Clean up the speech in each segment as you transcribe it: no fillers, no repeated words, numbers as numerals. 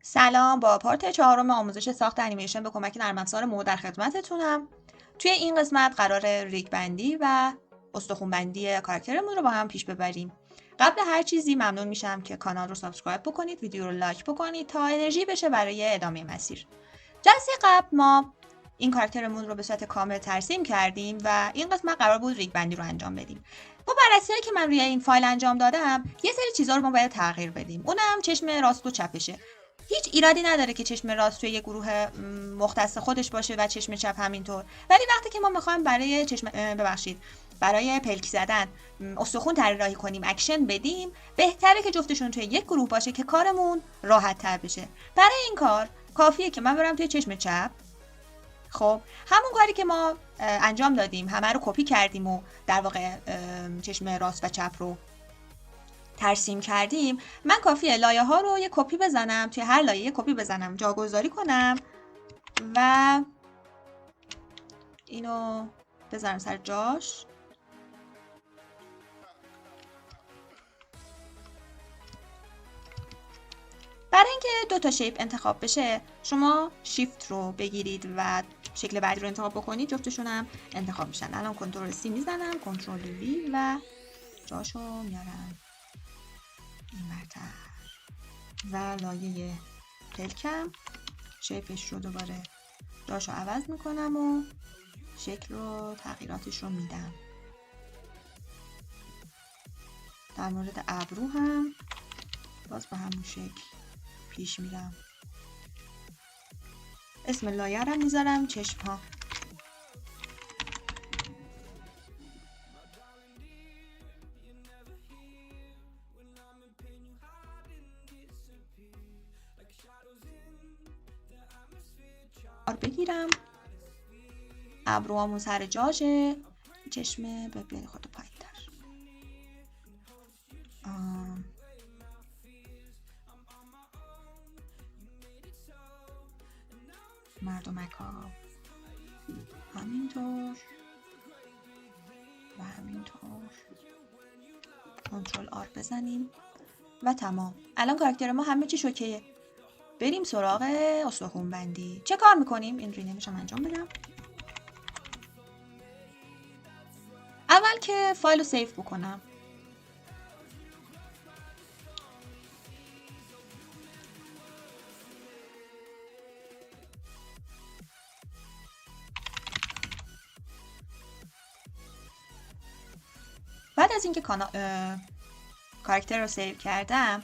سلام، با پارت چهارم آموزش ساخت انیمیشن به کمک نرم افزار مو در خدمتتونم. توی این قسمت قرار ریگ بندی و استخوان بندی کاراکترمون رو با هم پیش ببریم. قبل هر چیزی ممنون میشم که کانال رو سابسکرایب بکنید، ویدیو رو لایک بکنید تا انرژی بشه برای ادامه مسیر. جلسه قبل ما این کاراکترمون رو به صورت کامل ترسیم کردیم و این قسمت قرار بود ریگ بندی رو انجام بدیم. با بررسی‌هایی که من روی این فایل انجام دادم، یه سری چیزا رو ما باید تغییر بدیم. اونم چشم راست و چپشه. هیچ ایرادی نداره که چشم راست توی یه گروه مختص خودش باشه و چشم چپ همینطور، ولی وقتی که ما میخوایم برای پلک زدن استخوان طراحی کنیم، اکشن بدیم، بهتره که جفتشون توی یک گروه باشه که کارمون راحت تر بشه. برای این کار کافیه که من برم توی چشم چپ. خب همون کاری که ما انجام دادیم همه رو کپی کردیم و در واقع چشم راست و چپ رو ترسیم کردیم. من کافیه لایه ها رو یه کپی بزنم، توی هر لایه یه کپی بزنم، جاگذاری کنم و اینو بذارم سر جاش. برای اینکه دو تا شیپ انتخاب بشه شما شیفت رو بگیرید و شکل بعدی رو انتخاب بکنید، جفتشون هم انتخاب میشن. الان کنترل سی میزنم، کنترل وی و جاشو میارم این ورتر و لایه پلکم شیپش رو دوباره جاشو عوض میکنم و شکل رو تغییراتش رو میدم. در مورد ابرو هم باز به همون شکل پیش میرم. اسم لایه رو میذارم چشم ها. بگیرم ابروامون سر جاشه، چشم بیاری خود پایین تر. مردمک ها همینطور و همینطور. کنترل آر بزنیم و تمام. الان کاراکتر ما همه چیش اوکیه. بریم سراغ استخوان بندی. چه کار میکنیم؟ این رینیمش هم انجام بدم. اول که فایل رو سیو بکنم، بعد از اینکه کاراکتر رو سیو کردم،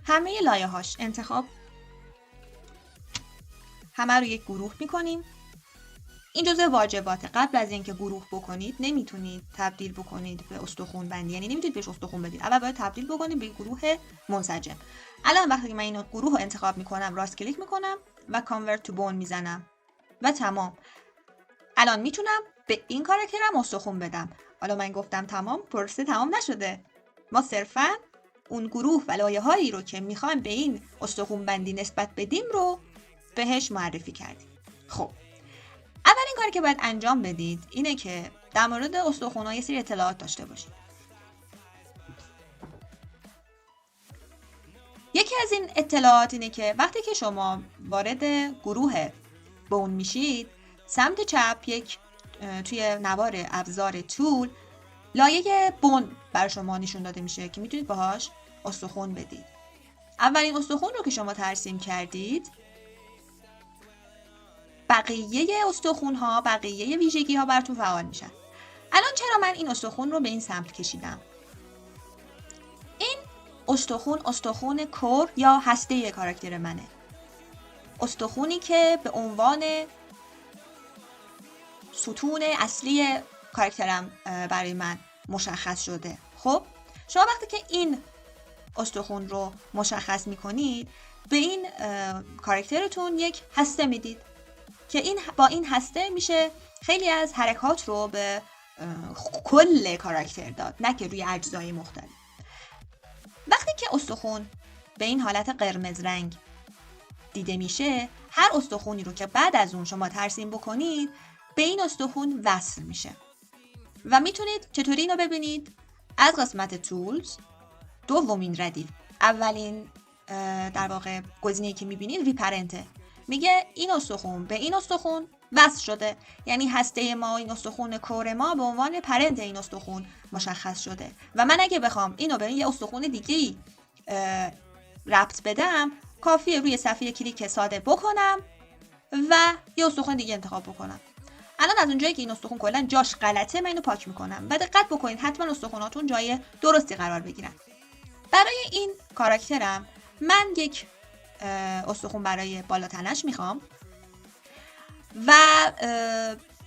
همه لایه هاش انتخاب، همه رو یک گروه میکنیم. این جزء واجباته. قبل از اینکه گروه بکنید نمیتونید تبدیل بکنید به استخوان بندی، یعنی نمیتونید بهش استخوان بدید. اول باید تبدیل بکنید به گروه منسجم. الان وقتی که من این گروه رو انتخاب میکنم، راست کلیک میکنم و کانورت تو بون میزنم و تمام. الان میتونم به این کاراکترم استخوان بدم. حالا من گفتم تمام، پروسه تمام نشده. ما صرفاً اون گروه و لایه هایی رو که میخوایم به این استخوان بندی نسبت بدیم رو بهش معرفی کردیم. خب اولین کاری که باید انجام بدید اینه که در مورد استخوان‌ها یه سری اطلاعات داشته باشید. یکی از این اطلاعات اینه که وقتی که شما وارد گروه بون میشید، سمت چپ توی نوار ابزار تول لایه بون بر شما نشون داده میشه که میتونید باهاش استخوان بدید. اولین استخوان رو که شما ترسیم کردید، بقیه استخوان‌ها، بقیه ویژگی‌ها براتون فعال میشن. الان چرا من این استخوان رو به این سمت کشیدم؟ این استخوان کور یا هسته کاراکتر منه. استخوانی که به عنوان ستون اصلی کاراکترم برای من مشخص شده. خب شما وقتی که این استخوان رو مشخص میکنید، به این کاراکترتون یک هسته میدید که با این هسته میشه خیلی از حرکات رو به کل کاراکتر داد، نه که روی اجزای مختلف. وقتی که استخوان به این حالت قرمز رنگ دیده میشه، هر استخوانی رو که بعد از اون شما ترسیم بکنید به این استخوان وصل میشه و میتونید چطوری اینو ببینید؟ از قسمت تولز، دومین ردیف، اولین در واقع گزینه‌ای که میبینید ریپرنته، میگه این استخون به این استخون وصل شده، یعنی هسته ما، این استخون کور ما به عنوان پرنت این استخون مشخص شده و من اگه بخوام اینو به یه استخون دیگه‌ای ربط بدم، کافیه روی صفحه کلیک ساده بکنم و یه استخون دیگه انتخاب بکنم. الان از اونجایی که این استخون کلا جاش غلطه، من اینو پاک میکنم و دقت بکنید حتما استخوناتون جای درستی قرار بگیرن. برای این کاراکترم من یک استخون برای بالا تنش میخوام و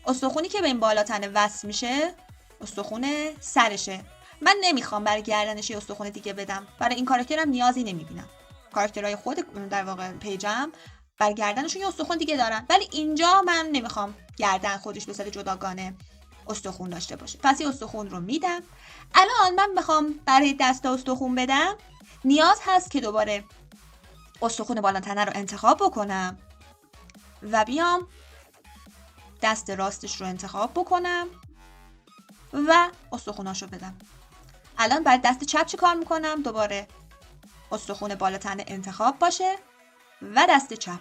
استخونی که به این بالا تنه وصل میشه استخون سرشه. من نمیخوام برای گردنش یه استخون دیگه بدم، برای این کاراکترم نیازی نمیبینم. کاراکترهای خود در واقع پیجم بر گردنشون یه استخون دیگه دارن، ولی اینجا من نمیخوام گردن خودش به صورت جداگانه استخون داشته باشه، پس یه استخون رو میدم. الان من بخوام برای دست استخون بدم، نیاز هست که دوباره استخون بالا تنه رو انتخاب بکنم و بیام دست راستش رو انتخاب بکنم و استخوناشو بدم. الان برای دست چپ چی کار میکنم؟ دوباره استخون بالا تنه انتخاب باشه و دست چپ.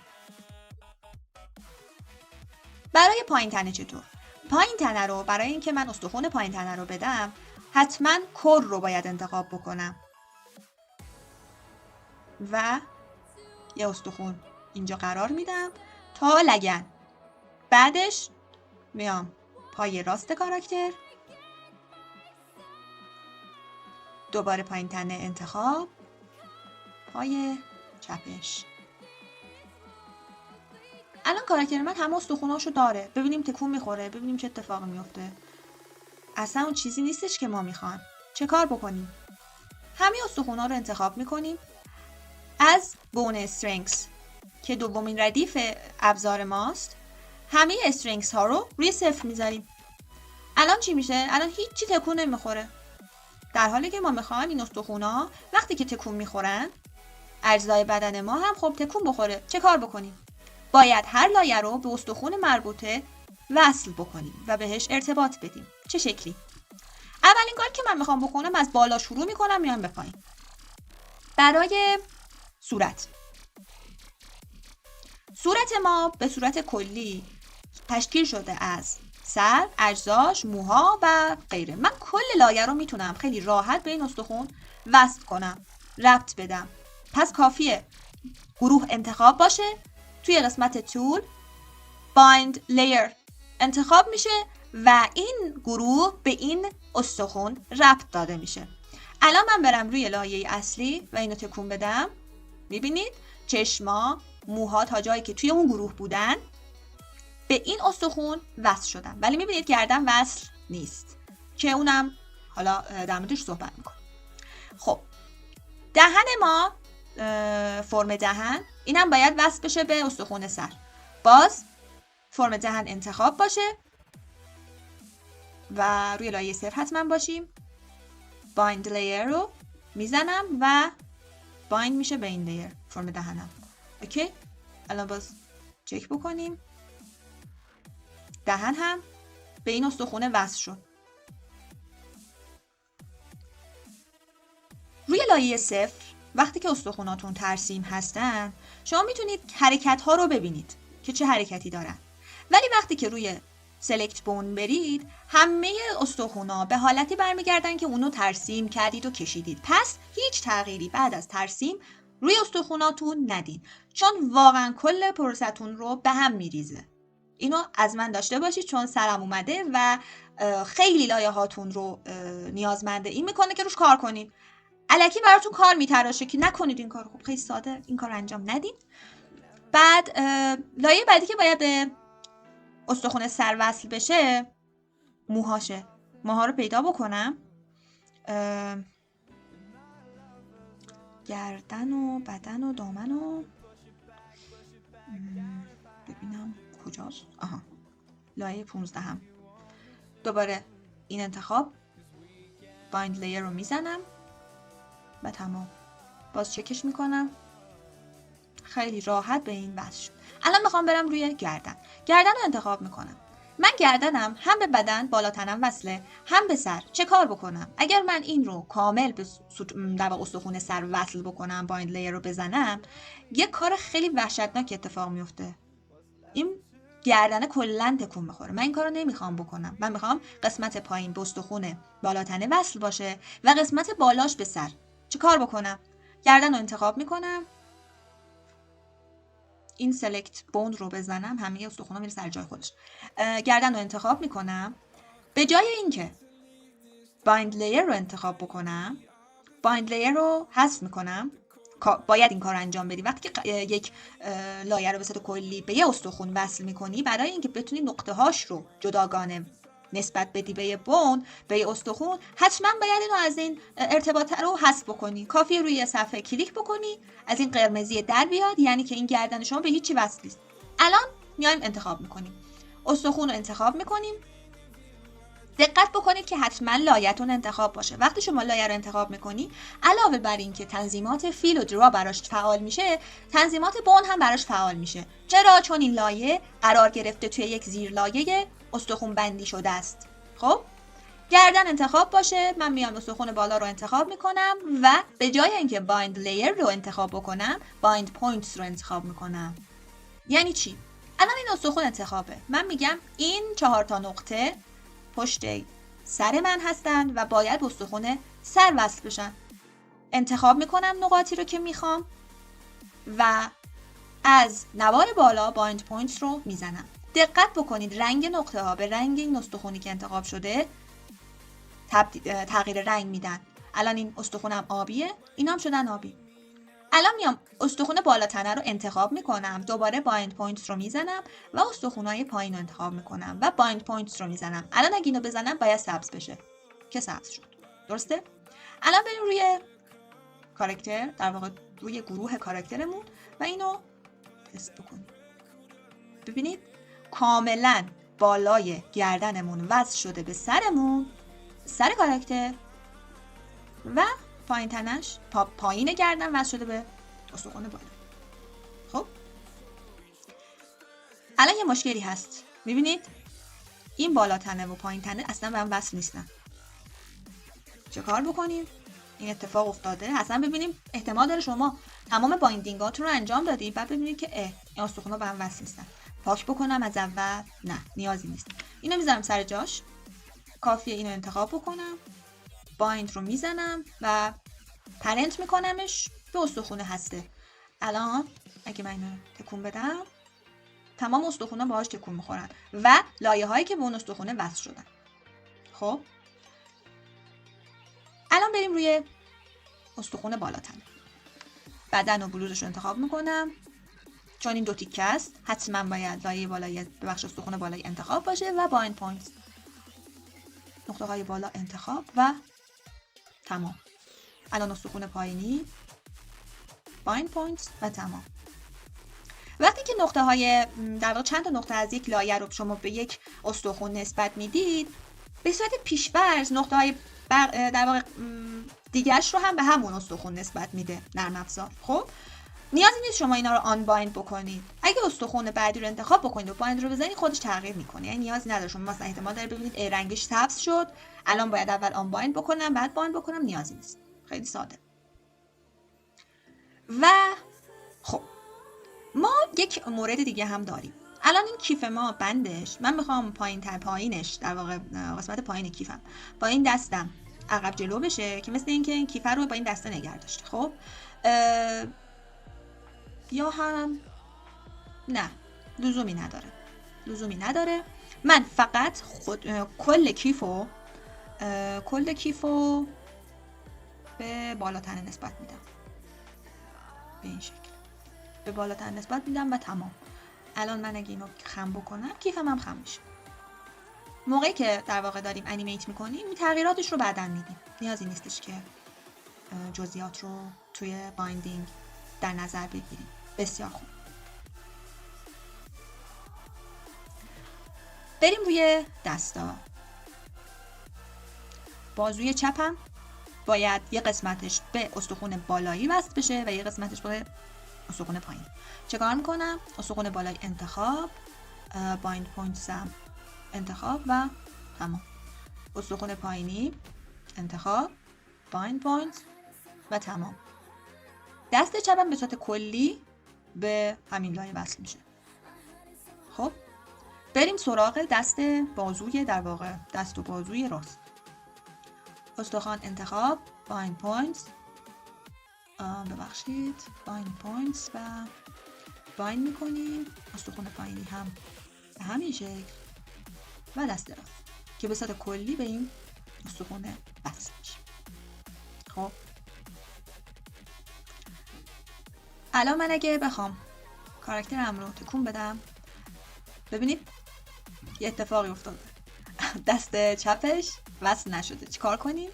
برای پایین تنه چطور؟ پایین تنه رو برای اینکه من استخون پایین تنه رو بدم، حتما کور رو باید انتخاب بکنم و یه استخون اینجا قرار میدم تا لگن. بعدش میام پای راست کاراکتر، دوباره پایین تنه انتخاب، پای چپش. الان کاراکتر من همه استخوناشو داره. ببینیم تکون میخوره، ببینیم چه اتفاقی میفته. اصلا اون چیزی نیستش که ما میخوایم. چه کار بکنیم؟ همه استخونا رو انتخاب میکنیم از بون استرنگز که دومین ردیف ابزار ماست. همه استرنگز ها رو روی 0 میذاریم. الان چی میشه؟ الان هیچی تکون نمیخوره، در حالی که ما میخوایم این استخونا وقتی که تکون میخورن اجزای بدن ما هم خب تکون بخوره. چه کار بکنیم؟ باید هر لایه رو به استخون مربوطه وصل بکنیم و بهش ارتباط بدیم. چه شکلی؟ اولین کاری که من میخوام بکنم، از بالا شروع میکنم میام به پایین. برای صورت ما به صورت کلی تشکیل شده از سر، اجزاش، موها و غیره. من کل لایه رو میتونم خیلی راحت به این استخون وصل کنم، ربط بدم. پس کافیه گروه انتخاب باشه، توی قسمت تول Bind Layer انتخاب میشه و این گروه به این استخون ربط داده میشه. الان من برم روی لایه اصلی و اینو تکون بدم، میبینید چشما، موها تا جایی که توی اون گروه بودن به این استخون وصل شدن، ولی میبینید گردن وصل نیست که اونم حالا در موردش صحبت میکنم. خب دهن ما، فرم دهن، اینم باید وصل بشه به استخون سر. باز فرم دهن انتخاب باشه و روی لایه 0 حتما باشیم. Bind Layer رو میزنم و Bind میشه به این لیر فرم دهنم. اوکی؟ الان باز چک بکنیم. دهن هم به این استخونه وصل شد. روی لایه 0 وقتی که استخوناتون ترسیم هستن، شما میتونید حرکت ها رو ببینید که چه حرکتی دارن، ولی وقتی که روی سلکت بون برید، همه استخونا به حالتی برمیگردن که اونو ترسیم کردید و کشیدید. پس هیچ تغییری بعد از ترسیم روی استخوناتون ندین، چون واقعا کل پروسه‌تون رو به هم میریزه. اینو از من داشته باشید، چون سرم اومده و خیلی لایه هاتون رو نیازمنده این میکنه که روش کار کنید. الکی براتون کار میتراشه که نکنید این کار. خب خیلی ساده، این کار انجام ندین. بعد لایه بعدی که باید به استخوان سر وصل بشه موهاشه. موها رو پیدا بکنم، گردن و بدن و دامن و ببینم کجاست. آها، لایه 15 هم. دوباره این انتخاب Bind Layer رو میزنم و تمام. باز چکش میکنم، خیلی راحت به این وصل شد. الان میخوام برم روی گردن رو انتخاب میکنم. من گردنم هم به بدن بالا تنم وصله هم به سر. چه کار بکنم؟ اگر من این رو کامل به در واقع استخوان سر وصل بکنم، بایند لیر رو بزنم، یه کار خیلی وحشتناک اتفاق میفته. این گردن کلا تکون بخوره. من این کارو نمیخوام بکنم. من میخوام قسمت پایین به استخوان بالا تنه وصل باشه و قسمت بالاش به سر. چه کار بکنم؟ گردن رو انتخاب میکنم، این سلکت بوند رو بزنم، همه استخوان‌ها میره سر جای خودش. گردن رو انتخاب میکنم، به جای اینکه بایند لیر رو انتخاب بکنم، بایند لیر رو حذف میکنم. باید این کار انجام بدی. وقتی که یک لایه رو به صورت کلی به یه استخوان وصل میکنی، برای اینکه بتونی نقطه هاش رو جداگانه نسبت بدی به یه بون، به یه استخوان، حتما باید اینو از این ارتباط رو حذف بکنی. کافیه روی صفحه کلیک بکنی، از این قرمزی در بیاد، یعنی که این گردن شما به هیچی وصل نیست. الان میایم انتخاب میکنیم، استخوان رو انتخاب میکنیم. دقت بکنید که حتما لایه‌تون انتخاب باشه. وقتی شما لایه رو انتخاب میکنی، علاوه بر این که تنظیمات فیل و درا براش فعال میشه، تنظیمات بون هم براش فعال میشه. چرا؟ چون این لایه قرار گرفته توی یک زیر لایه استخوان بندی شده است. خب گردن انتخاب باشه، من میام استخوان بالا رو انتخاب میکنم و به جای اینکه بایند لیر رو انتخاب بکنم، بایند پوینتس رو انتخاب میکنم. یعنی چی؟ الان این استخوان انتخابه. من میگم این 4 تا نقطه پشت سر من هستن و باید به استخوان سر وصل بشن. انتخاب میکنم نقاطی رو که میخوام و از نوار بالا بایند پوینتس رو میزنم. دقت بکنید رنگ نقطه ها به رنگ این استخوانی که انتخاب شده تغییر رنگ میدن. الان این استخوانم آبیه، اینام شدن آبی. الان میام استخوان بالا تنه رو انتخاب میکنم، دوباره بایند پوینتس رو میزنم و استخوانای پایین رو انتخاب میکنم و بایند پوینتس رو میزنم. الان اگه اینو بزنم باید سبز بشه که سبز شد. درسته؟ الان بریم روی کاراکتر، در واقع روی گروه کاراکترمون و اینو تست بکنیم. ببینید کاملا بالای گردنمون وصل شده به سرمون، سر کاراکتر، و پایین تنش پایین گردن وصل شده به استخوان بالا. خب الان یه مشکلی هست. میبینید این بالا تنه و پایین تنه اصلا به هم وصل نیستن. چه کار بکنیم؟ این اتفاق افتاده. اصلا ببینیم احتمال داره شما تمام بایندینگاتون رو انجام دادی بعد ببینید که این استخوان‌ها به هم وصل نیستن. پاک بکنم از اول؟ نه، نیازی نیست. اینو میذارم سر جاش. کافیه اینو انتخاب بکنم، بایند رو میزنم و پرنت میکنمش به استخوان هسته. الان اگه من اینو تکون بدم، تمام استخوان‌ها باهاش تکون میخورن و لایه هایی که به اون استخوانه وصل شدن. خب الان بریم روی استخوان بالا تنه. بدن و بلوزش رو انتخاب میکنم. چون این 2 تیکه است حتما باید لایه بالایی به بخش استخوان بالایی انتخاب باشه و بایند پوینتس، نقطه های بالا انتخاب و تمام. الان استخوان پایینی، بایند پوینتس و تمام. وقتی که نقطه های در واقع چند تا نقطه از یک لایه رو شما به یک استخوان نسبت میدید، به صورت پیش‌فرض نقطه های در واقع دیگرش رو هم به همون استخوان نسبت میده نرم افزار. خب نیازی نیست شما اینا رو آن بایند بکنید. اگه استخوان بعدی رو انتخاب بکنید و بایند رو بزنید خودش تغییر میکنه. یعنی نیازی نداره شما مثلا احتمال داره ببینید رنگش سبز شد، الان باید اول آن بایند بکنم بعد بایند بکنم. نیازی نیست. خیلی ساده. و خب ما یک مورد دیگه هم داریم. الان این کیف ما بندش، من میخوام پایینش در واقع قسمت پایین کیفم با این دستم عقب جلو بشه که مثل اینکه این کیف رو با این دسته نگه داشته. خب یا هم نه، لزومی نداره. من فقط کل کیفو به بالاتنه نسبت میدم، به این شکل به بالاتر نسبت میدم و تمام. الان من اگه اینو خم بکنم کیفم هم خم میشه. موقعی که در واقع داریم انیمیت میکنیم تغییراتش رو بعداً میدیم، نیازی نیستش که جزئیات رو توی بایندینگ در نظر بگیریم. بسیار خوب. بریم روی دستا. بازوی چپم باید یه قسمتش به استخوان بالایی وصل بشه و یه قسمتش به استخوان پایین. چه کار میکنم؟ استخوان بالایی انتخاب، بایند پوینتسم انتخاب و تمام. استخوان پایینی، انتخاب، بایند پوینت و تمام. دست چپم به صورت کلی به همین لایه وصل میشه. خب بریم سراغ دست بازوی، در واقع دست و بازوی راست. استخوان انتخاب، بایند پوینت، بایند پوینت و بایند میکنیم. استخوان پایینی هم به همین شکل و دست راست که به صورت کلی به این استخوان وصل میشه. خب الان من اگه بخوام کاراکترم رو تکون بدم، ببینید یه اتفاقی افتاده. دست چپش وصل نشده. چیکار کنیم؟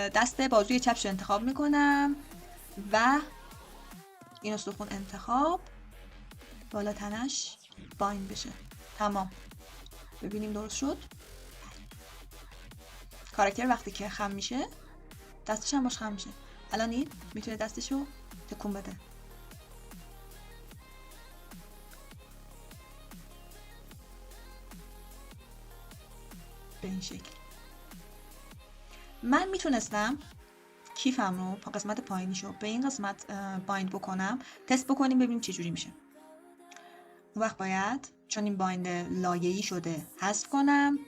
دست بازوی چپش رو انتخاب میکنم و این استخوان انتخاب، بالا تنش بایند بشه. تمام. ببینیم درست شد. کاراکتر وقتی که خم میشه دستش هم باش خم میشه. الان این میتونه دستش رو تکون بده. به این شکل. من میتونستم کیفم رو با قسمت پایینیشو به این قسمت بایند بکنم، تست بکنیم ببینیم چه جوری میشه. اون وقت باید چون این بایند لایه‌ای شده حذف کنم،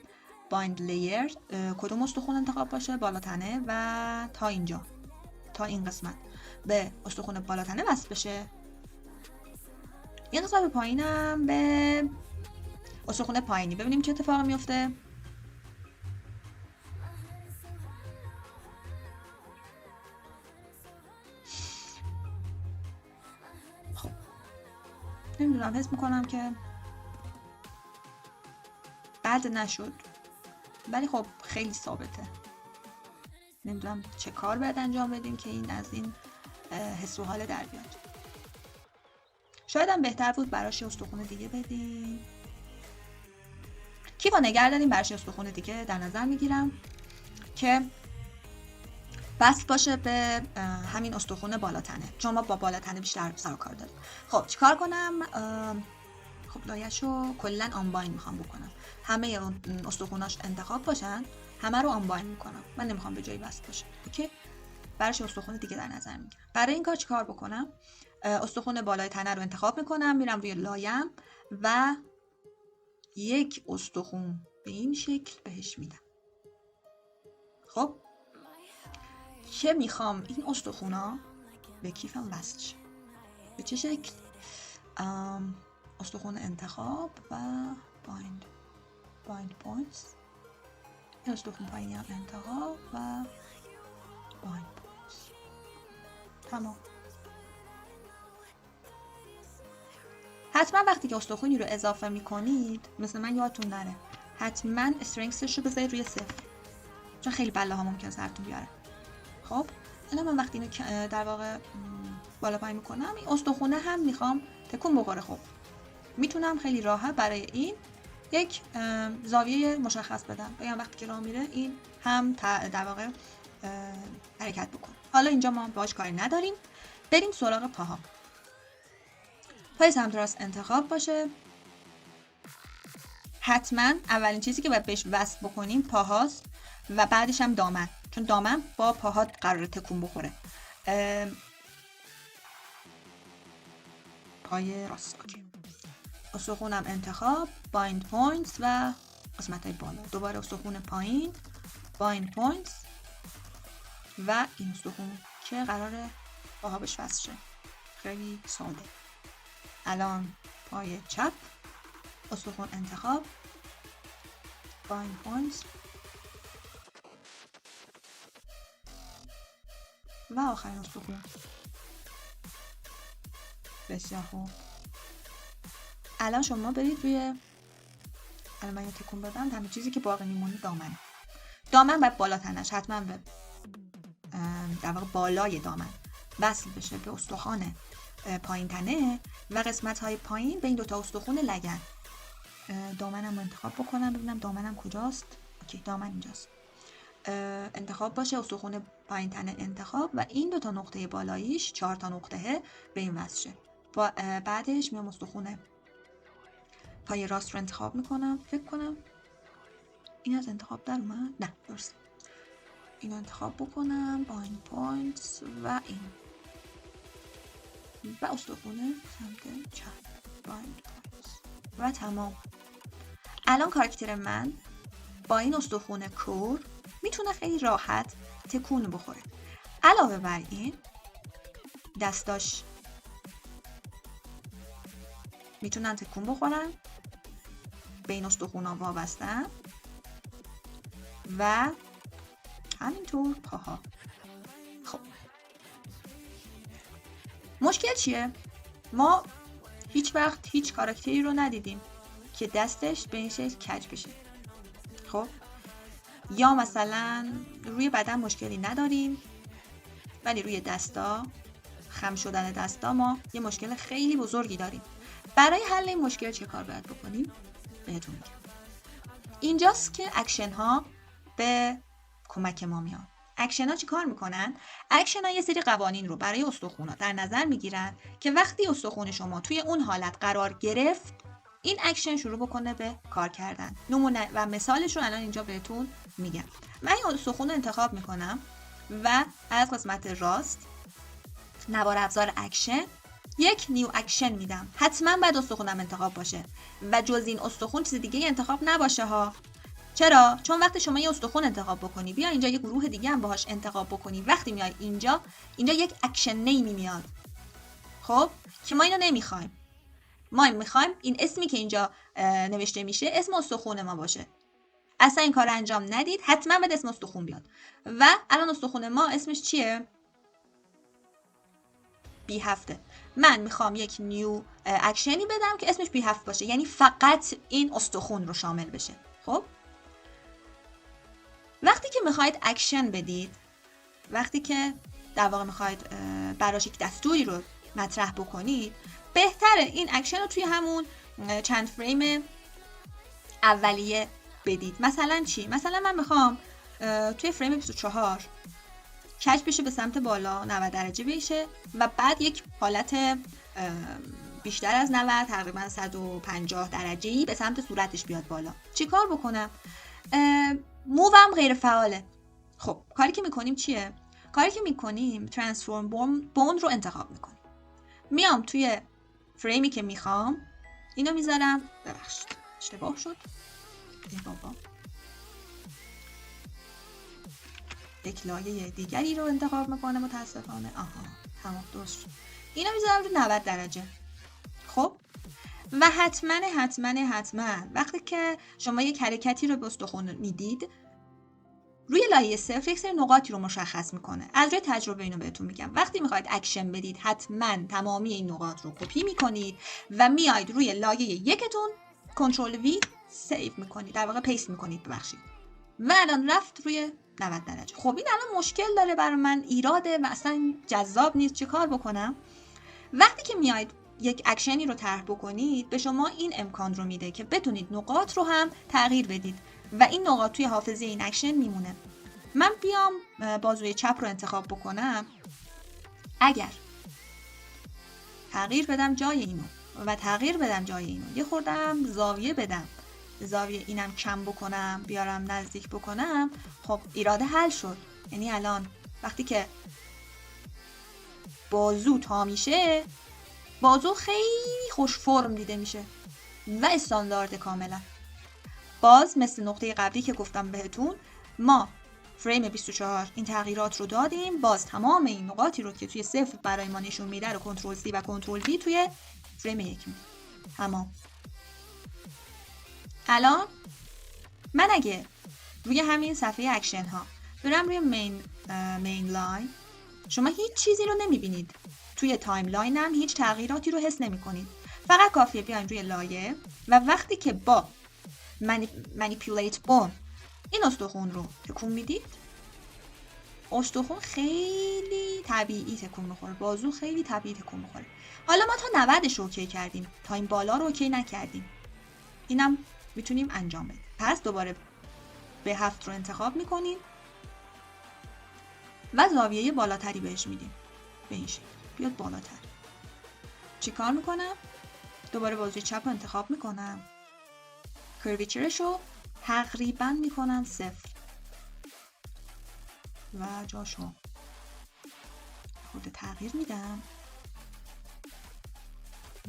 بایند لیر، کدوم استخوان انتخاب باشه؟ بالا تنه و تا اینجا، تا این قسمت به استخوان بالا تنه وصل بشه. این قسمت پایینم به استخوان پایینی. ببینیم چه اتفاقی میفته. خب نمیدونم، حس میکنم که بد نشد، ولی خب خیلی ثابته. نمیدونم چه کار باید انجام بدیم که این از این حس و حال در بیاد. شاید هم بهتر بود براش استخوان دیگه بدیم. کیفو نگه داریم، براش استخوان دیگه در نظر میگیرم که وصل باشه به همین استخوان بالا تنه، چون ما با بالا تنه بیشتر سر و کار داریم. خب چیکار کنم؟ خب لایه‌شو کلا آنباین میخوام بکنم، همه استخوناش انتخاب باشن، همه رو آنباین میکنم. من نمیخوام به جایی وصل باشه. اوکی، براش استخوان دیگه در نظر میگیرم. برای این کار چیکار بکنم؟ استخوان بالای تنه رو انتخاب میکنم، میرم روی لایم و یک استخوان به این شکل بهش میدم. خب که میخوام این استخونا به کیفم وصل شه. به چه شکل؟ استخوان انتخاب و بایند پوینتس، استخوان پایینی هم انتخاب و بایند پوینتس. تمام. حتما وقتی که استخوانی رو اضافه میکنید، مثل من یادتون نره حتما استرنگثش رو بذارید روی 0، چون خیلی بلاها ممکنه سرتون بیاره. خب الان من وقتی اینو در واقع بالا پایین میکنم، این استخونه هم میخوام تکون بخوره. خب میتونم خیلی راحت برای این یک زاویه مشخص بدم، بگم وقتی که راه میره این هم در واقع حرکت بکنه. حالا اینجا ما باهاش کاری نداریم. بریم سراغ پاها. پای سمت راست انتخاب باشه. حتما اولین چیزی که باید بهش وصل بکنیم پاهاست و بعدش هم دامن، چون دامن با پاها قراره تکون بخوره. پای راست. اوکی. استخونم انتخاب، بایند پوینتس و قسمت های بالا. دوباره استخون پایین، بایند پوینتس و این استخون که قراره پاها بهش وصل شه. خیلی ساده. الان پای چپ، استخون انتخاب، بایند پوینتس و آخرین استخون. بسیار خوب. الان شما برید روی، الان من یه تکون بدم، همین چیزی که باقی میمونه دامنه. دامن باید بالا تنش حتما به در واقع بالای دامن وصل بشه به استخوان پایین تنه و قسمت های پایین به این دوتا استخوان لگن. دامنم رو انتخاب بکنم ببینم دامنم کجاست. اوکی، دامن اینجاست. انتخاب باشه، استخوان پایین تنه انتخاب و این دوتا نقطه بالاییش 4 تا نقطه به این وصل شه. بعدش میام استخوان پای راست رو انتخاب میکنم. فکر کنم این از انتخاب در اومد. نه درست. اینو انتخاب بکنم با این پوینت و این و استخونه سمت چپ بایند پوینت و تمام. الان کاراکتر من با این استخونه کور میتونه خیلی راحت تکون بخوره. علاوه بر این دستاش میتونن تکون بخورن، به این استخونا وابستن و همینطور پاها. خب مشکل چیه؟ ما هیچ وقت هیچ کاراکتری رو ندیدیم که دستش به این شکل کج بشه. خب یا مثلا روی بدن مشکلی نداریم ولی روی دستا، خم شدن دستا، ما یه مشکل خیلی بزرگی داریم. برای حل این مشکل چه کار باید بکنیم؟ بهتون میگم. اینجاست که اکشن ها به کمک ما میان. اکشن ها چی کار میکنن؟ اکشن ها یه سری قوانین رو برای استخونا در نظر میگیرن که وقتی استخوان شما توی اون حالت قرار گرفت، این اکشن شروع بکنه به کار کردن. نمونه و مثالش رو الان اینجا بهتون میگم. من این استخوان رو انتخاب میکنم و از قسمت راست نوار افزار اکشن یک نیو اکشن میدم. حتما باید استخونم انتخاب باشه و جز این استخون چیز دیگه انتخاب نباشه ها. چرا؟ چون وقتی شما یه استخون انتخاب بکنی، بیا اینجا یه گروه دیگه هم باهاش انتخاب بکنی، وقتی میای اینجا یک اکشن نیمی میاد. خب که ما اینو نمیخوایم. ما میخوایم این اسمی که اینجا نوشته میشه اسم استخون ما باشه. اصلا این کار انجام ندید، حتما باید اسم استخون بیاد. و الان استخون ما اسمش چیه؟ B7. من میخوام یک نیو اکشنی بدم که اسمش B7 باشه، یعنی فقط این استخون رو شامل بشه. خب وقتی که میخواید اکشن بدید، وقتی که در واقع میخواید براش یک دستوری رو مطرح بکنید، بهتره این اکشن رو توی همون چند فریم اولیه بدید. مثلا چی؟ مثلا من میخوام توی فریم 24 کج بشه به سمت بالا 90 درجه بشه و بعد یک حالت بیشتر از 90 تقریبا 150 درجه‌ای به سمت صورتش بیاد بالا. چی کار بکنم؟ مووم غیر فعاله. خب کاری که میکنیم چیه؟ کاری که میکنیم ترانسفورم بوند رو انتخاب میکنیم. میام توی فریمی که میخوام اینو میذارم. ببخشید اشتباه شد. ای بابا. یک لایه دیگری رو انتخاب میکنه متاسفانه. آها تمام درست شد. اینو میذارم رو 90 درجه. خب و حتما وقتی که شما یک حرکتی رو به استخوان میدید، روی لایه 0 یک سری نقاطی رو مشخص میکنه. از روی تجربه اینو بهتون میگم. وقتی میخواید اکشن بدید حتما تمامی این نقاط رو کپی میکنید و میاید روی لایه یکتون کنترل وی سیو میکنید، در واقع پیست میکنید. ببخشید. و الان رفت روی 90 درجه. خب این الان مشکل داره برای من، ایراده و اصلا جذاب نیست. چه کار بکنم؟ وقتی که میاید یک اکشنی رو طرح بکنید، به شما این امکان رو میده که بتونید نقاط رو هم تغییر بدید و این نقاط توی حافظه این اکشن میمونه. من بیام بازوی چپ رو انتخاب بکنم، اگر تغییر بدم جای اینو و تغییر بدم جای اینو، یه خوردم زاویه بدم، زاویه اینم کم بکنم بیارم نزدیک بکنم، خب ایراده حل شد. یعنی الان وقتی که بازو تا میشه، بازو خیلی خوش فرم دیده میشه و استاندارد کاملا. باز مثل نقطه قبلی که گفتم بهتون، ما فریم 24 این تغییرات رو دادیم، باز تمام این نقاطی رو که توی 0 برای ما نشون میده رو کنترل C و کنترل V توی فریم 1 میده. تمام. الان من اگه روی همین صفحه اکشن ها برم روی مین لاین، شما هیچ چیزی رو نمیبینید. توی تایملاین هم هیچ تغییراتی رو حس نمی کنید. فقط کافیه بیاین روی لایه و وقتی که با manipulate bone این استخون رو تکون میدید، استخون خیلی طبیعی تکون میخوره، بازو خیلی طبیعی تکون میخوره. حالا ما تا 90 رو اوکی کردیم، تا این بالا رو اوکی نکردیم. اینم میتونیم انجام بدیم. پس دوباره به 7 رو انتخاب میکنیم و زاویه بالاتری بهش میدیم. به این شکل بیاد بالاتر. چی کار میکنم؟ دوباره بازوی چپ رو انتخاب میکنم کرویچرش رو تقریبا میکنم 0 و جاشو خود تغییر میدم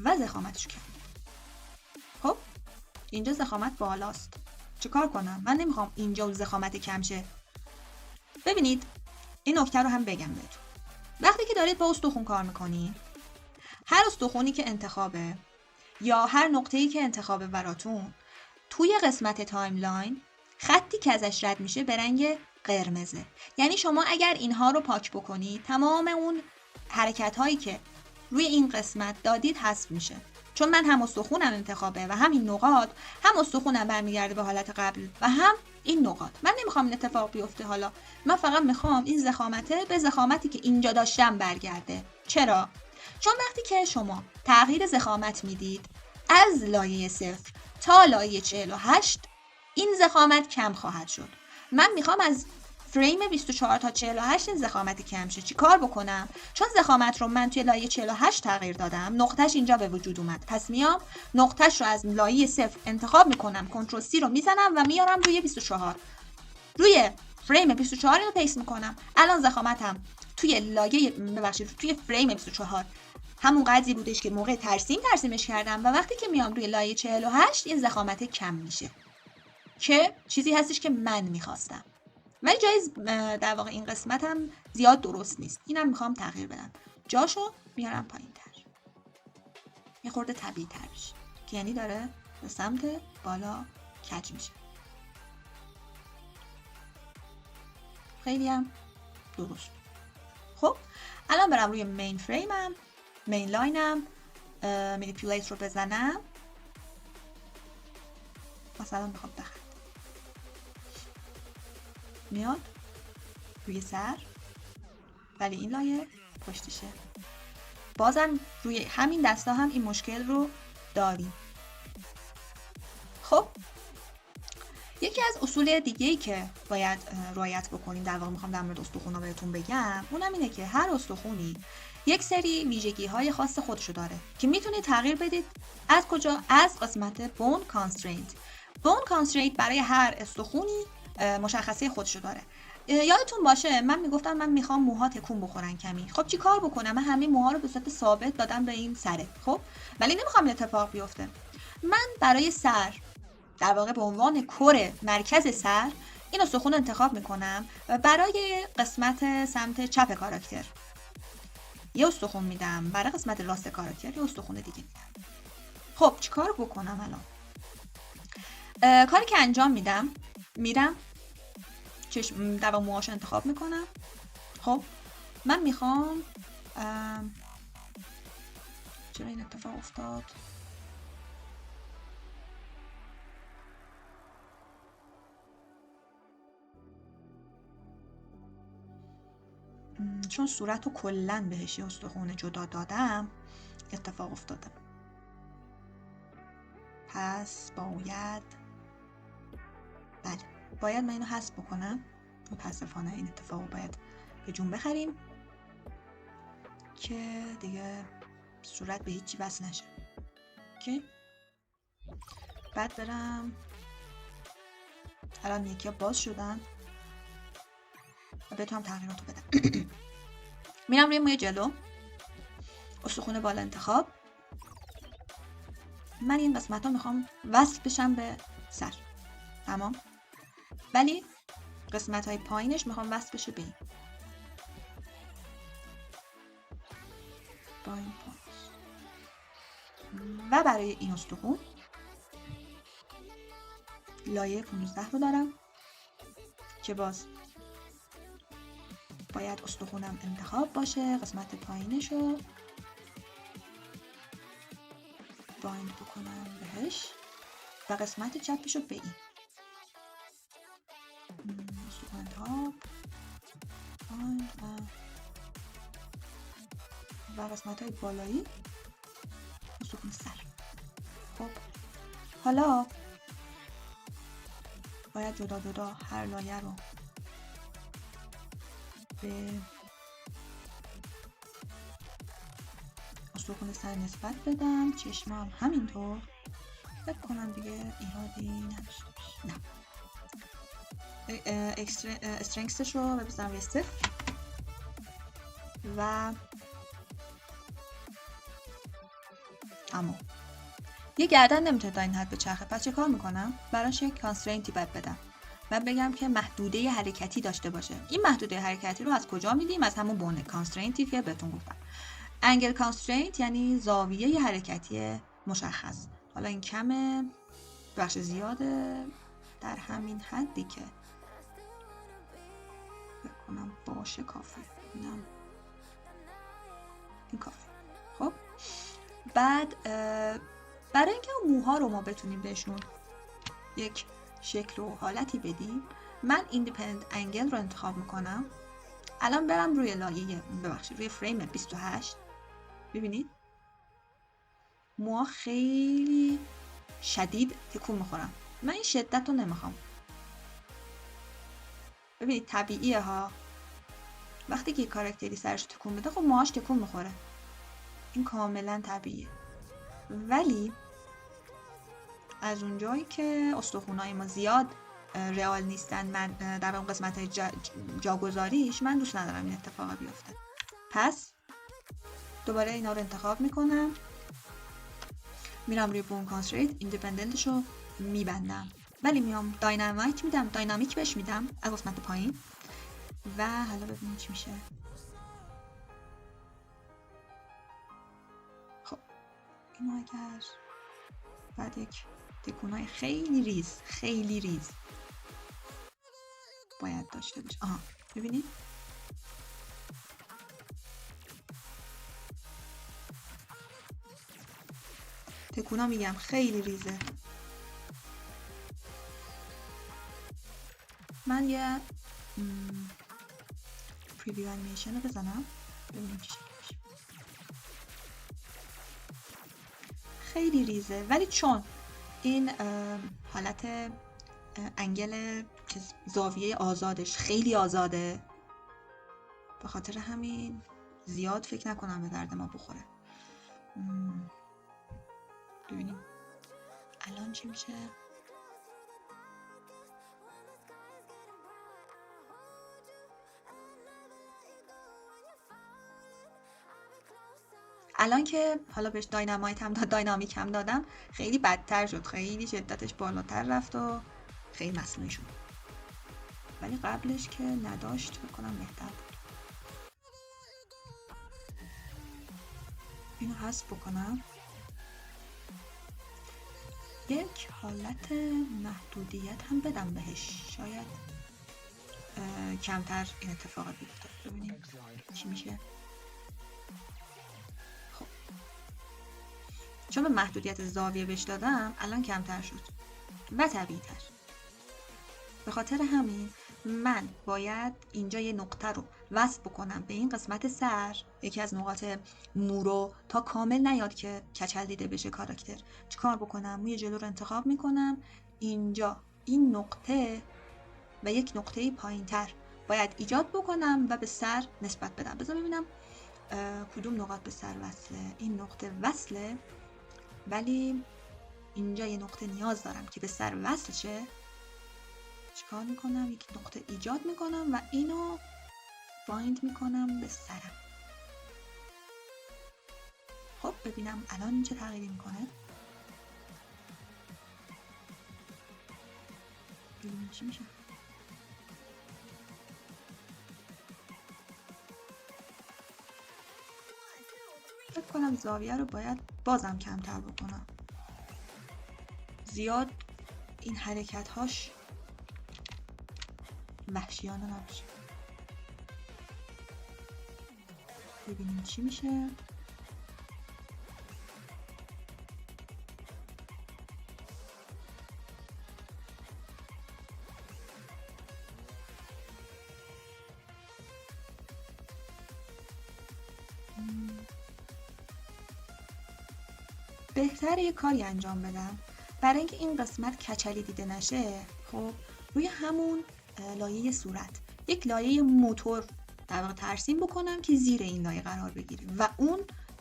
و ضخامتش کم. خب اینجا ضخامت بالاست، چه کار کنم؟ من نمیخوام اینجا ضخامت کم شه. ببینید این نکته رو هم بگم بهتون، وقتی که دارید با استخون کار میکنید، هر استخونی که انتخابه یا هر نقطه‌ای که انتخابه براتون، توی قسمت تایملاین خطی که ازش رد میشه به رنگ قرمزه. یعنی شما اگر اینها رو پاک بکنید، تمام اون حرکت هایی که روی این قسمت دادید حذف میشه. چون من هم استخونم انتخابه و هم این نقاط، هم استخونم برمیگرده به حالت قبل و هم این نقاط. من نمیخوام این اتفاق بیفته. حالا من فقط میخوام این ضخامته به ضخامتی که اینجا داشتم برگرده. چرا؟ چون وقتی که شما تغییر ضخامت میدید از لایه 0 تا لایه 48، این ضخامت کم خواهد شد. من میخوام از فریم 24 تا 48 این ضخامت کم شه. چی کار بکنم؟ چون ضخامت رو من توی لایه 48 تغییر دادم، نقطهش اینجا به وجود اومد. پس میام نقطهش رو از لایه 0 انتخاب میکنم، کنترل C رو میزنم و میارم روی 24. روی فریم 24 رو پیست میکنم. الان ضخامتم توی فریم 24 همون قدری بودش که موقع ترسیمش کردم و وقتی که میام روی لایه 48 این ضخامت کم میشه، که چیزی هستش که من میخواستم. ولی جای در واقع این قسمت هم زیاد درست نیست. اینم میخوام تغییر بدم، جاشو میارم پایین تر، یه خورده طبیعی تر بشه، که یعنی داره به سمت بالا کج میشه. خیلی هم درست. خب الان برم روی مین فریمم، مین لاینم، منیپولیت رو بزنم. مثلا میخوام بخند میاد روی سر، ولی این لایه پشتشه. بازم روی همین دستا هم این مشکل رو داریم. خب یکی از اصول دیگه‌ای که باید رعایت بکنیم، در واقع میخوام در مورد استخوان‌ها بهتون بگم، اونم اینه که هر استخونی یک سری ویژگی‌های خاص خودشو داره که میتونید تغییر بدید. از کجا؟ از قسمت bone constraint. bone constraint برای هر استخونی مشخصه خودشو داره. یادتون باشه من میگفتم من میخوام موها تکون بخورن کمی. خب چی کار بکنم؟ من همه موها رو به صورت ثابت دادم به این سره، خب ولی نمیخوام این اتفاق بیفته. من برای سر، در واقع به عنوان کور مرکز سر، این استخون انتخاب میکنم و برای قسمت سمت چپ کاراکتر یه استخون میدم، برای قسمت راست کاراکتر یه استخون دیگه میدم. خب چی کار بکنم الان؟ کاری که انجام میدم، میرم چشم در واقع موهاش انتخاب میکنم. خب من میخوام چرا این اتفاق افتاد؟ چون صورت رو کلن بهش یه استخون جدا دادم اتفاق افتاده. پس باید من اینو حذف بکنم. متاسفانه این اتفاق رو باید یه جون بخریم که دیگه صورت به هیچی وصل نشه. اوکی، بعد برم الان یکی باز شدن و بتونم تغییرات رو بدم. میرم روی موی جلو، استخون بالا انتخاب. من این قسمت ها میخوام وصل بشم به سر، تمام. ولی قسمت های پایینش میخوام وصل بشه به این. با این و برای این استخون لایه 15 رو دارم که باز باید استخونم انتخاب باشه، قسمت پایینش رو بایند بکنم بهش و قسمت چپش رو به این استخون انتخاب بایند و قسمت های بالایی استخون سر. خب حالا باید جدا جدا هر لایه رو به استخون سر نسبت بدم، چشمم همینطور. فکر کنم دیگه ایرادی نداشته باشه. نه استرنگسش رو بزنم روی 0 و اما یه گردن نمیتونه تا این حد بچرخه. پس چه کار میکنم؟ براش یک کانسترینتی باید بدم و بگم که محدوده حرکتی داشته باشه. این محدوده حرکتی رو از کجا میدیم؟ از همون بونه کانسترینتی که بهتون گفتم. انگل کانسترینت یعنی زاویه حرکتی مشخص. حالا این کمه، بخش زیاده، در همین حدی که بکنم باشه کافی. اینم این کافی. خب بعد برای اینکه موها رو ما بتونیم بهشون یک شکل و حالتی بدیم، من ایندیپندنت انگل رو انتخاب میکنم. الان برم روی لایه روی فریم 28. ببینید موها خیلی شدید تکون میخورم. من این شدت رو نمیخوام. ببینید طبیعیه ها، وقتی که کاراکتری سرش تکون بده خب موهاش تکون میخوره، این کاملا طبیعیه. ولی از اونجایی که استخونای ما زیاد رئال نیستن، من در اون قسمت جاگذاریش من دوست ندارم این اتفاق بیفته. پس دوباره اینا رو انتخاب میکنم، میرم روی بون کانسترینت، ایندیپندنتش رو میبندم، ولی میام داینامیک بهش میدم از قسمت پایین و حالا ببینیم چی میشه. خب اینو اگر بعد یک تکونای خیلی ریز باید داشته باشه. آها ببینید تکونا میگم خیلی ریزه. من یه پریویو انیمیشن رو بزنم ببینیم چی میشه. خیلی ریزه، ولی چون این حالت انگل زاویه آزادش خیلی آزاده، به خاطر همین زیاد فکر نکنم به درد ما بخوره. ببینیم الان چی میشه. الان که حالا بهش داینامیک هم دادم خیلی بدتر شد، خیلی شدتش بالاتر رفت و خیلی مصنوعی شد، ولی قبلش که نداشت فکر کنم بهتر بود. اینو حذف بکنم، یک حالت محدودیت هم بدم بهش، شاید کمتر این اتفاق بیفته. ببینیم چی میشه. خب چون به محدودیت زاویه بهش دادم الان کمتر شد و طبیعی تر. به خاطر همین من باید اینجا یه نقطه رو وصل بکنم به این قسمت سر، یکی از نقاط مو رو، تا کامل نیاد که کچل دیده بشه کاراکتر. چیکار بکنم؟ موی جلو رو انتخاب میکنم، اینجا این نقطه و یک نقطه پایین تر باید ایجاد بکنم و به سر نسبت بدم. بذار ببینم کدوم نقاط به سر وصله. این نقطه وصله، ولی اینجا یه نقطه نیاز دارم که به سر وصل شه. چیکار میکنم؟ یک نقطه ایجاد میکنم و اینو بایند میکنم به سرم. خب ببینم الان چه تغییری میکنه. ببینیم چی میشه. فکر کنم زاویه رو باید بازم کمتر بکنم، زیاد این حرکت هاش وحشیانه نباشه. ببینیم چی میشه. بهتره یه کاری انجام بدم برای اینکه این قسمت کچلی دیده نشه. خب روی همون لایه صورت یک لایه موتور در واقع ترسیم بکنم که زیر این لایه قرار بگیره و اون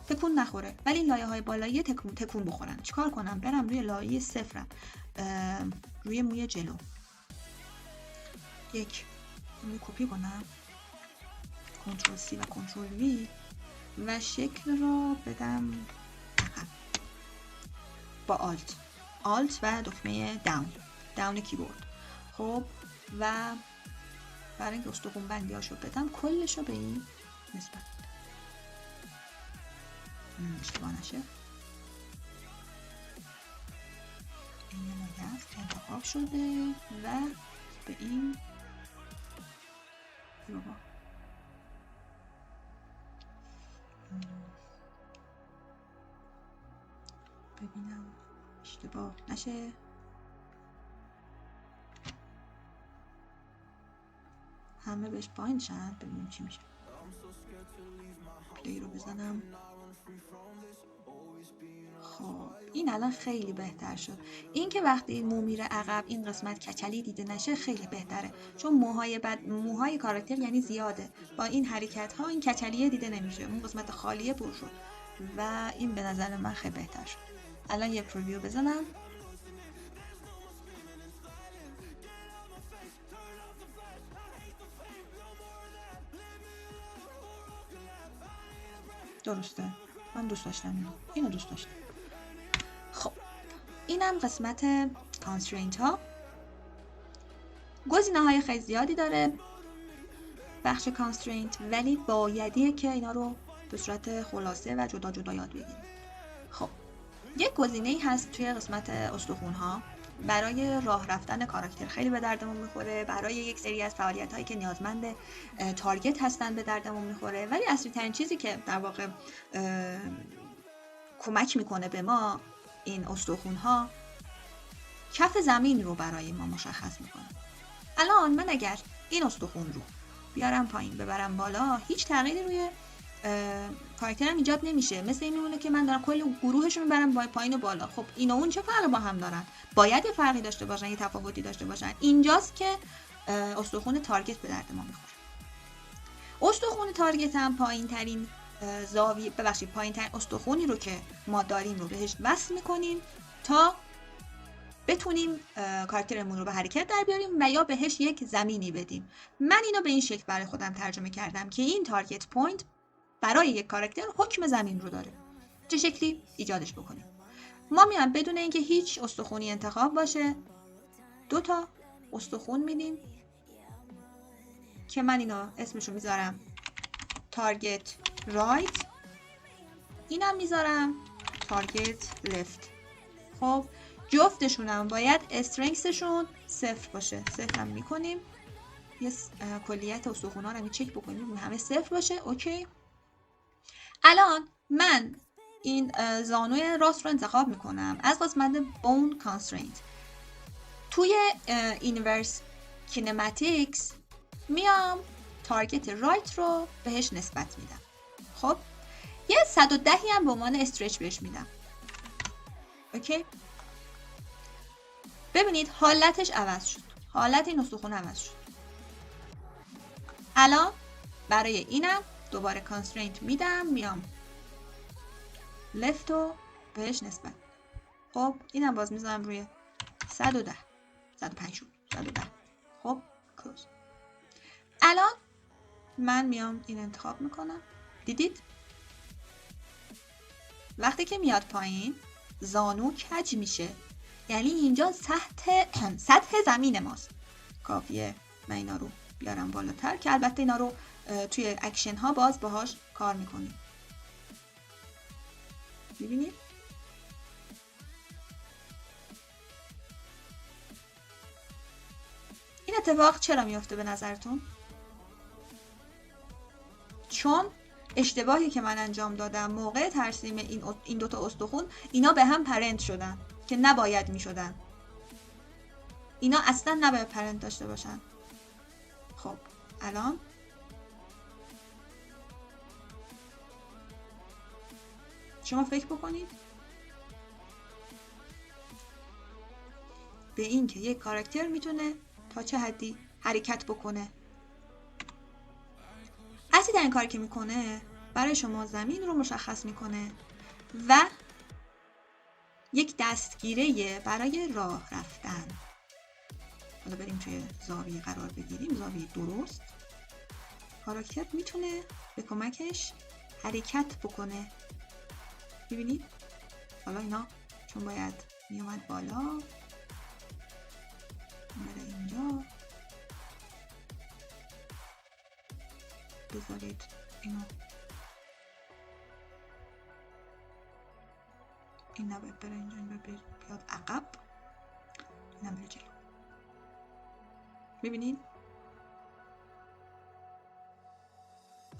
تکون نخوره، ولی لایه های بالایی تکون بخورن. چیکار کنم؟ برم روی لایه صفرم، روی موی جلو یک موی کپی کنم، کنترل سی و کنترل وی و شکل رو بدم عقب با آلت و دکمه داون کیبورد. خب و برای اینکه استخون بندی هاشو بدم کلش رو به این نسبت اشتباه نشه. این لایه است انتخاب شده و به این بابا ببینم اشتباه نشه. همه بهش پایین شن، ببینیم چی میشه. پلی رو بزنم. خب این الان خیلی بهتر شد. این که وقتی مو میره عقب این قسمت کچلی دیده نشه خیلی بهتره، چون موهای کاراکتر یعنی زیاده، با این حرکت ها این کچلیه دیده نمیشه، اون قسمت خالیه پر شد و این به نظر من خیلی بهتر شد. الان یه پریویو بزنم. درسته، من دوست داشتم اینو دوست داشتم. خب اینم قسمت کانسترینت ها. گزینه های خیلی زیادی داره بخش کانسترینت، ولی بایدیه که اینا رو به صورت خلاصه و جدا جدا یاد بگیریم. خب یک گزینه‌ای هست توی قسمت استخوان ها برای راه رفتن کاراکتر، خیلی به دردمون میخوره برای یک سری از فعالیت هایی که نیازمند تارگت هستن، به دردمون میخوره. ولی اصلی ترین چیزی که در واقع کمک میکنه به ما این استخوان ها کف زمین رو برای ما مشخص میکنه. الان من اگر این استخوان رو بیارم پایین ببرم بالا، هیچ تغییری روی کاراکترم ایجاد نمیشه. مثل این میمونه که من دارم کل گروهش رو میبرم پایین و بالا. خب این و اون چه فرقی با هم دارن؟ باید یه فرقی داشته باشن، یه تفاوتی داشته باشن. اینجاست که استخوان تارگت به درد ما میخوره. استخوان تارگت هم پایین ترین زاویه، ببخشید پایین ترین استخوانی رو که ما داریم رو بهش وصل میکنیم تا بتونیم کاراکترمون رو به حرکت در بیاریم و یا بهش یک زمینی بدیم. من اینو به این شکل برای خودم ترجمه کردم که این تارگت پوینت برای یک کاراکتر حکم زمین رو داره، چه شکلی ایجادش بکنیم. ما میام بدون اینکه هیچ استخونی انتخاب باشه 2 تا استخون میدیم که من اینا اسمشو میذارم تارگت رایت، اینم میذارم تارگت لفت. خب جفتشونم باید استرنگثشون 0 باشه. 0 هم میکنیم، یه کلیت استخوان‌ها رو چک بکنیم همه 0 باشه. اوکی. الان من این زانوی راست رو انتخاب میکنم از قسمت بون کانسترینت. توی اینورس کینماتیکس میام تارگت رایت رو بهش نسبت میدم. خب یه 110 هم به عنوان استرچ بهش میدم. اوکی. ببینید حالتش عوض شد، حالت این استخوان عوض شد. الان برای اینم دوباره کانسترینت میدم، میام لفت رو بهش نسبت. خب اینم باز میذارم روی 110 105 شد 110. خب کلوز. الان من میام این انتخاب میکنم. دیدید وقتی که میاد پایین زانو کج میشه، یعنی اینجا سطح زمین ماست. کافیه من اینا رو بیارم بالاتر که البته اینا رو توی اکشن ها باز باهاش کار میکنیم. ببینید این اتفاق چرا میفته به نظرتون؟ چون اشتباهی که من انجام دادم موقع ترسیم این 2 تا استخوان، اینا به هم پرنت شدن که نباید میشدن. اینا اصلا نباید پرنت داشته باشن. خب الان شما فکر بکنید به این که یک کاراکتر میتونه تا چه حدی حرکت بکنه. اصلی ترین کاری که میکنه برای شما زمین رو مشخص میکنه و یک دستگیره برای راه رفتن. حالا بریم توی زاویه قرار بگیریم، زاویه درست. کاراکتر میتونه به کمکش حرکت بکنه. ببینید حالا اینا چون باید میومد بالا، بره اینجا، بذارید اینو، این نباید بره اینجا، این باید بیاد عقب، اینم بره جلو. ببینید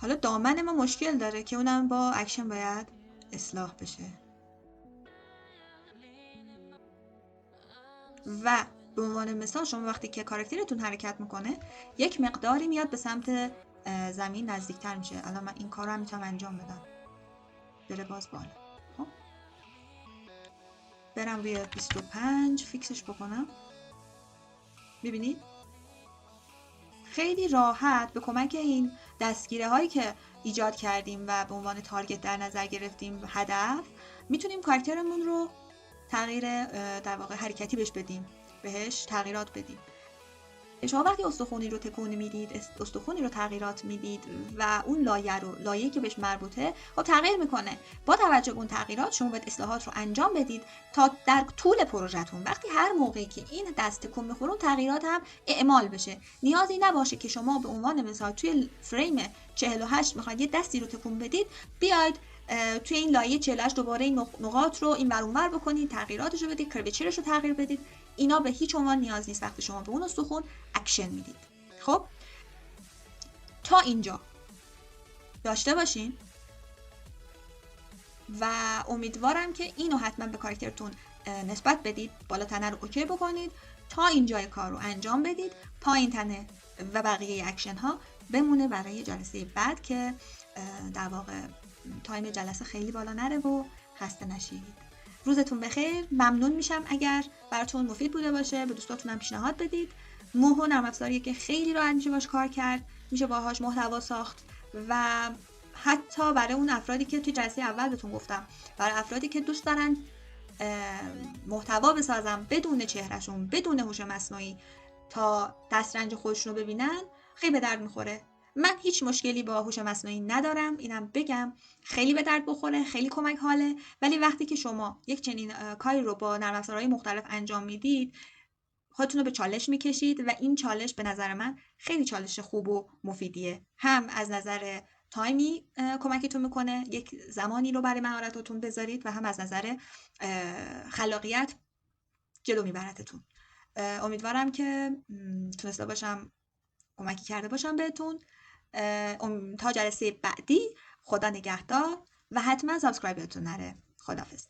حالا دامن ما مشکل داره که اونم با اکشن باید اصلاح بشه و به عنوان مثال شما وقتی که کاراکترتون حرکت میکنه یک مقداری میاد به سمت زمین نزدیکتر میشه. الان من این کار رو هم میتونم انجام بدم، بره باز بالا. خب برم روی 25 فیکسش بکنم. ببینید خیلی راحت به کمک این دستگیره هایی که ایجاد کردیم و به عنوان تارگت در نظر گرفتیم هدف، میتونیم کاراکترمون رو تغییر در واقع حرکتی بهش تغییرات بدیم. شما وقتی استخوانی رو تکون میدید، استخوانی رو تغییرات میدید و اون لایه‌ای که بهش مربوطه خب تغییر میکنه. با توجه به اون تغییرات شما باید اصلاحات رو انجام بدید تا در طول پروژهتون وقتی هر موقعی که این دست تکون میخوره تغییرات هم اعمال بشه. نیازی نباشه که شما به عنوان مثال توی فریم 48 میخواید یه دستی رو تکون بدید، بیاید توی این لایه 48 دوباره این نقاط رو این ور اون ور بکنید، تغییراتش رو بدید، کرویچرش رو تغییر بدید. اینا به هیچ عنوان نیاز نیست وقتی شما به اون استخوان اکشن میدید. خب تا اینجا داشته باشین و امیدوارم که اینو حتما به کاراکترتون نسبت بدید، بالا تنه رو اوکی بکنید، تا اینجای کار رو انجام بدید، پایین تنه و بقیه اکشن ها بمونه برای جلسه بعد که در واقع تایم جلسه خیلی بالا نره و خسته نشید. روزتون بخیر. ممنون میشم اگر براتون مفید بوده باشه، به دوستاتونم پیشنهاد بدید. موهو نرم افزاریه که خیلی راحت میشه باش کار کرد، میشه باهاش محتوا ساخت و حتی برای اون افرادی که توی جلسه اول بهتون گفتم، برای افرادی که دوست دارن محتوا بسازن بدون چهرهشون، بدون هوش مصنوعی تا دسترنج خودشون رو ببینن، خیلی به درد میخوره. من هیچ مشکلی با هوش مصنوعی ندارم، اینم بگم، خیلی به درد بخوره، خیلی کمک حاله، ولی وقتی که شما یک چنین کاری رو با نرم افزارهای مختلف انجام میدید خودتون رو به چالش میکشید و این چالش به نظر من خیلی چالش خوب و مفیدیه. هم از نظر تایمی کمکتون میکنه یک زمانی رو برای مهارتاتون بذارید و هم از نظر خلاقیت جلو میبرتتون. امیدوارم که تونسته باشم کمکی کرده باشم بهتون. تا جلسه بعدی خدا نگهدار و حتما سابسکرایب یادتون نره. خداحافظ.